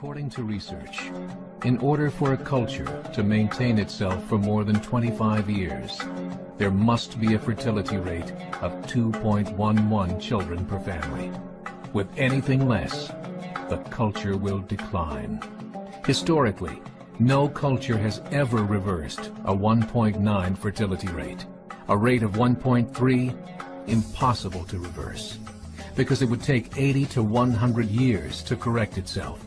According to research, in order for a culture to maintain itself for more than 25 years, there must be a fertility rate of 2.11 children per family. With anything less, the culture will decline. Historically, no culture has ever reversed a 1.9 fertility rate. A rate of 1.3, impossible to reverse, because it would take 80 to 100 years to correct itself,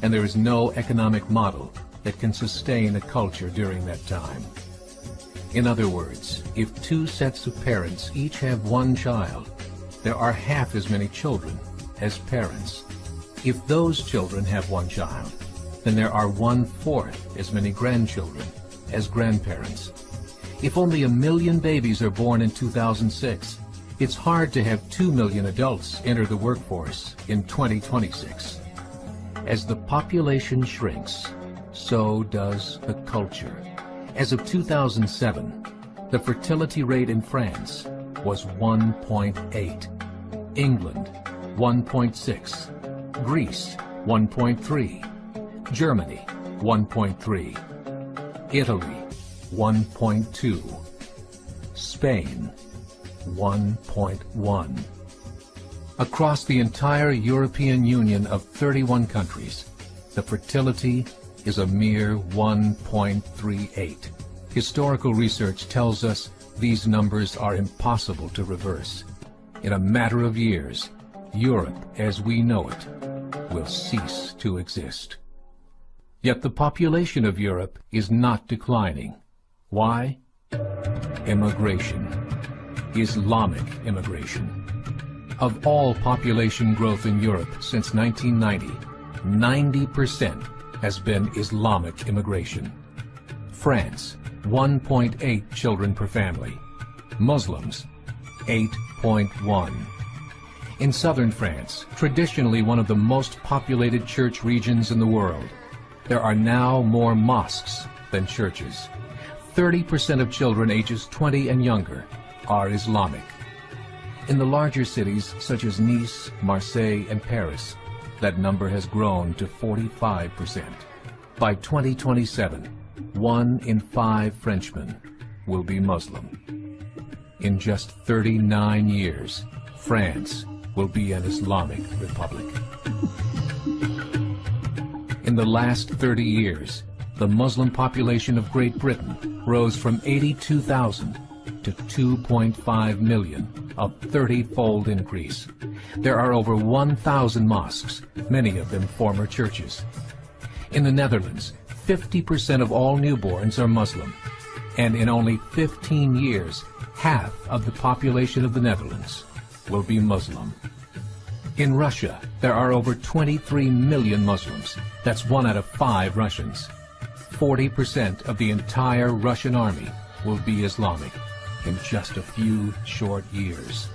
and there is no economic model that can sustain a culture during that time. In other words, if two sets of parents each have one child, there are half as many children as parents. If those children have one child, then there are 1/4 as many grandchildren as grandparents. If only 1 million babies are born in 2006, it's hard to have 2 million adults enter the workforce in 2026. As the population shrinks, so does the culture. As of 2007, the fertility rate in France was 1.8, England 1.6, Greece 1.3, Germany 1.3, Italy 1.2, Spain 1.1. Across the entire European Union of 31 countries, the fertility is a mere 1.38. Historical research tells us these numbers are impossible to reverse. In a matter of years, Europe as we know it will cease to exist. Yet the population of Europe is not declining. Why? Immigration. Islamic immigration. Of all population growth in Europe since 1990, 90% has been Islamic immigration. France, 1.8 children per family. Muslims, 8.1. In southern France, traditionally one of the most populated church regions in the world, there are now more mosques than churches. 30% of children ages 20 and younger are Islamic. In the larger cities such as Nice, Marseille, and Paris, that number has grown to 45%. By 2027, 1 in 5 Frenchmen will be Muslim. In just 39 years, France will be an Islamic republic. In the last 30 years, the Muslim population of Great Britain rose from 82,000 to 2.5 million, a 30-fold increase. There are over 1,000 mosques, many of them former churches. In the Netherlands, 50% of all newborns are Muslim, and in only 15 years, half of the population of the Netherlands will be Muslim. In Russia, there are over 23 million Muslims. That's 1 out of 5 Russians. 40% of the entire Russian army will be Islamic in just a few short years.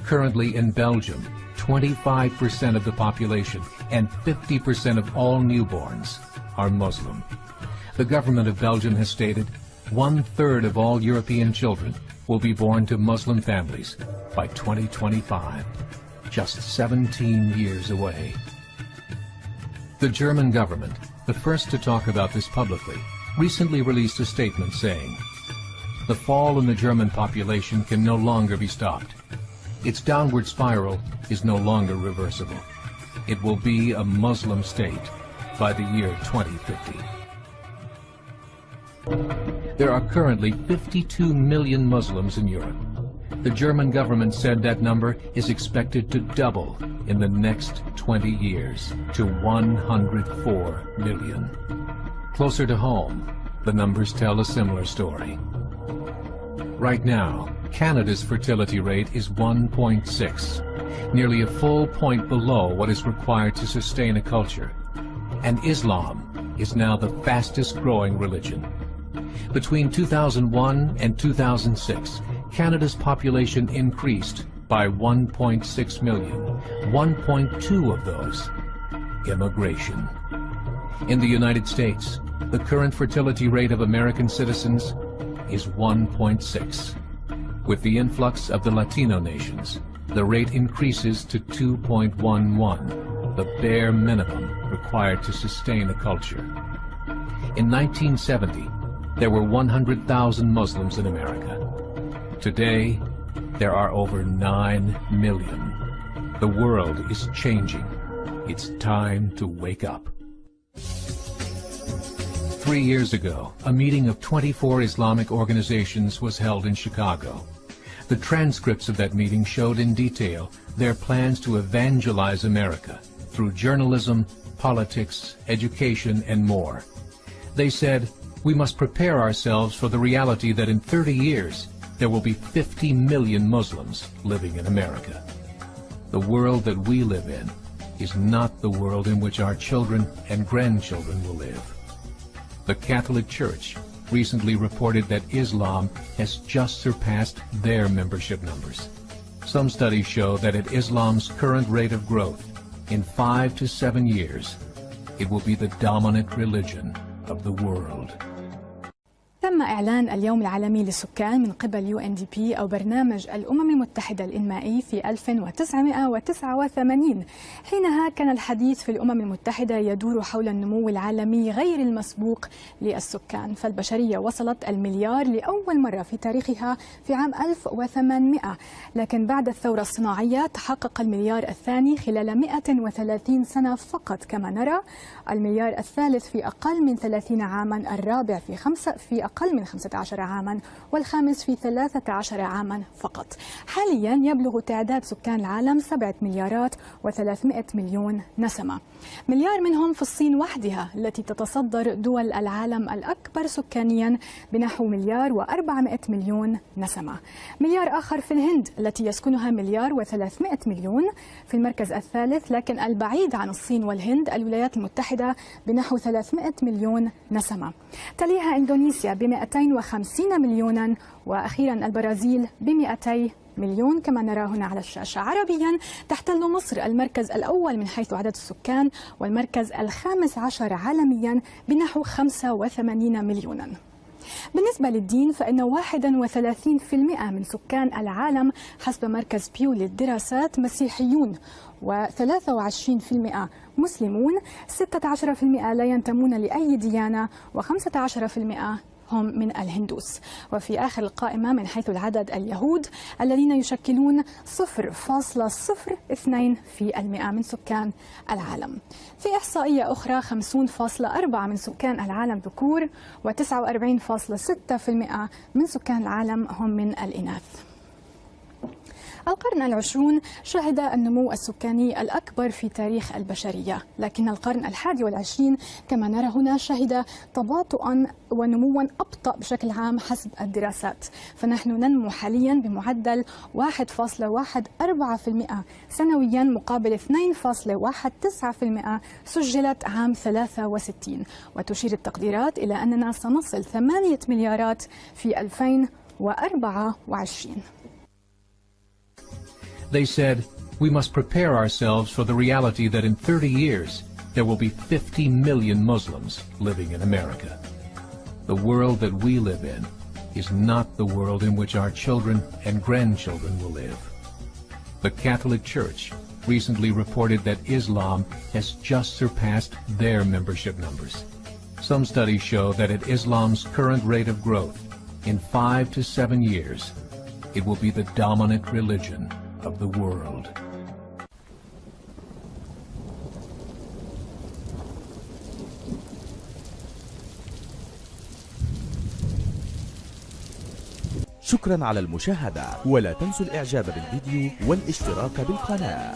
Currently in Belgium, 25% of the population and 50% of all newborns are Muslim. The government of Belgium has stated 1/3 of all European children will be born to Muslim families by 2025, just 17 years away. The German government, the first to talk about this publicly, recently released a statement saying, "The fall in the German population can no longer be stopped. Its downward spiral is no longer reversible. It will be a Muslim state by the year 2050. There are currently 52 million Muslims in Europe. The German government said that number is expected to double in the next 20 years to 104 million. Closer to home, the numbers tell a similar story. Right now, Canada's fertility rate is 1.6, nearly a full point below what is required to sustain a culture. And Islam is now the fastest growing religion. Between 2001 and 2006, Canada's population increased by 1.6 million, 1.2 of those immigration. In the United States, the current fertility rate of American citizens is 1.6. With the influx of the Latino nations, the rate increases to 2.11. the bare minimum required to sustain a culture. In 1970, there were 100,000 Muslims in America. Today, there are over 9 million. The world is changing. It's time to wake up. 3 years ago, a meeting of 24 Islamic organizations was held in Chicago. The transcripts of that meeting showed in detail their plans to evangelize America through journalism, politics, education, and more. They said, we must prepare ourselves for the reality that in 30 years, there will be 50 million Muslims living in America. The world that we live in is not the world in which our children and grandchildren will live. The Catholic Church recently reported that Islam has just surpassed their membership numbers. Some studies show that at Islam's current rate of growth, in 5 to 7 years, it will be the dominant religion of the world. تم إعلان اليوم العالمي للسكان من قبل UNDP أو برنامج الأمم المتحدة الإنمائي في 1989. حينها كان الحديث في الأمم المتحدة يدور حول النمو العالمي غير المسبوق للسكان، فالبشرية وصلت المليار لأول مرة في تاريخها في عام 1800، لكن بعد الثورة الصناعية تحقق المليار الثاني خلال 130 سنة فقط كما نرى، المليار الثالث في أقل من 30 عاما، الرابع في أقل من 15 عاما، والخامس في 13 عاما فقط. حاليا يبلغ تعداد سكان العالم 7 مليارات و300 مليون نسمة، مليار منهم في الصين وحدها التي تتصدر دول العالم الأكبر سكانيا بنحو مليار و400 مليون نسمة، مليار آخر في الهند التي يسكنها مليار و300 مليون في المركز الثالث، لكن البعيد عن الصين والهند الولايات المتحدة بنحو 300 مليون نسمة، تليها إندونيسيا ب250 مليونا، وأخيرا البرازيل ب200 مليون كما نرى هنا على الشاشة. عربيا تحتل مصر المركز الأول من حيث عدد السكان والمركز ال15 عالميا بنحو 85 مليونا. بالنسبة للدين فإن 31% من سكان العالم حسب مركز بيو للدراسات مسيحيون، و23% مسلمون، 16% لا ينتمون لأي ديانة، و15% هم من الهندوس. وفي آخر القائمة من حيث العدد اليهود الذين يشكلون 0.02% من سكان العالم. في إحصائية أخرى 50.4% من سكان العالم ذكور، و49.6% من سكان العالم هم من الإناث. القرن العشرون شهد النمو السكاني الأكبر في تاريخ البشرية، لكن القرن ال21 كما نرى هنا شهد تباطؤا ونموا أبطأ بشكل عام حسب الدراسات، فنحن ننمو حاليا بمعدل 1.14% سنويا مقابل 2.19% سجلت عام 63، وتشير التقديرات إلى أننا سنصل 8 مليارات في 2024. They said, we must prepare ourselves for the reality that in 30 years, there will be 50 million Muslims living in America. The world that we live in is not the world in which our children and grandchildren will live. The Catholic Church recently reported that Islam has just surpassed their membership numbers. Some studies show that at Islam's current rate of growth, in 5 to 7 years, it will be the dominant religion of the world. شكرا على المشاهدة، ولا تنسوا الإعجاب بالفيديو والاشتراك بالقناة.